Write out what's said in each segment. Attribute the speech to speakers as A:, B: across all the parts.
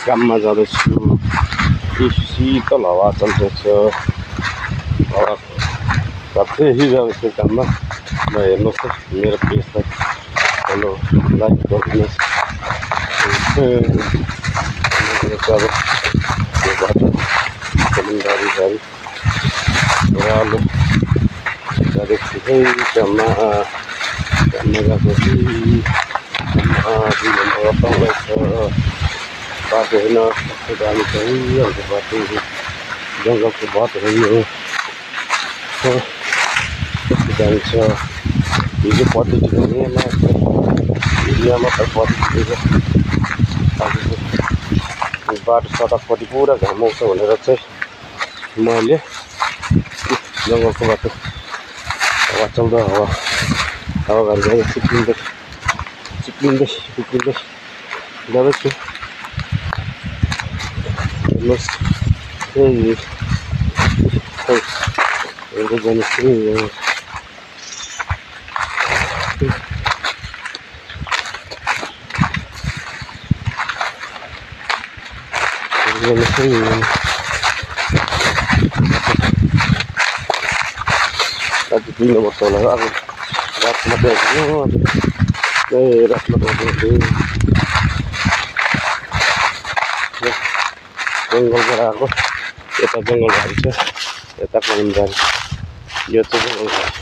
A: काममा जाँदैछु। शीतल हावा चल्दैछ। हावा कतै जाँदैछु काममा। ल हेर्नुहोस् त मेरो पेजलाई फलो लाइक गरिदिनुहोस्। अब यो बाटो गाडी ओह्रालो गाडी काममा गएको कि 2 घन्टा पाउँदैछ। बाटो होइन कस्तो दामी छ है बाटो। जङ्गलको बाटो हो यो। कस्तो दामी छ। हिजो पत्ती एरियामा त पत्ती बाटो सडकपट्टि पुरा घाम आउँछ भनेर चाहिँ मैले जङ्गलको बाटो हावा चल्दा हावा गाडी चिप्लिँदै जाँदैछु। हेर्नुहोस् हेर्दै जानुहोस्। आज 2 नम्बर तल अब रातमा गएको रातमा जङ्गलबाट आएको। यता जङ्गल झारी छ, यता कलम झारी। यो चाहिँ जङ्गल झारी।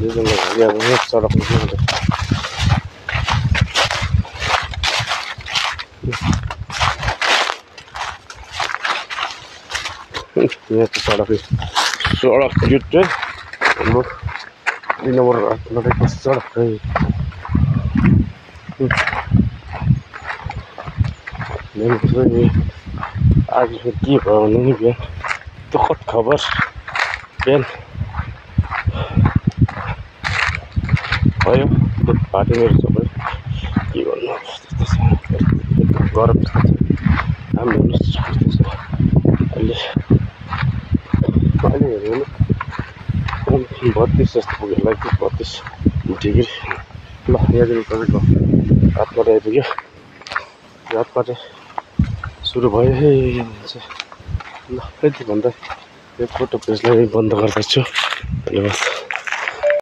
A: यो जङ्गल झारी अब यहाँ सडकमा जाँदै यहाँ चाहिँ सडक यो चाहिँ हाम्रो 2 नम्बर हाटमा सडक है। आज के भयो भने नि बिहान दुःखद खबर। बिहान भयो दुध फाट्यो मेरो सबै। के गर्नु गरम छ। काम हेर्नुहोस् कस्तो छ अहिले हेर्नु 32 जस्तो पुग्यो। Like 32 degree. ल यहाँदेखि तपाईँको हातबाट आइपुग्यो। हातबाट सुरु भयो है। ल यति भन्दा यो फोटो पेजलाई बन्द गर्दैछु। धन्यवाद।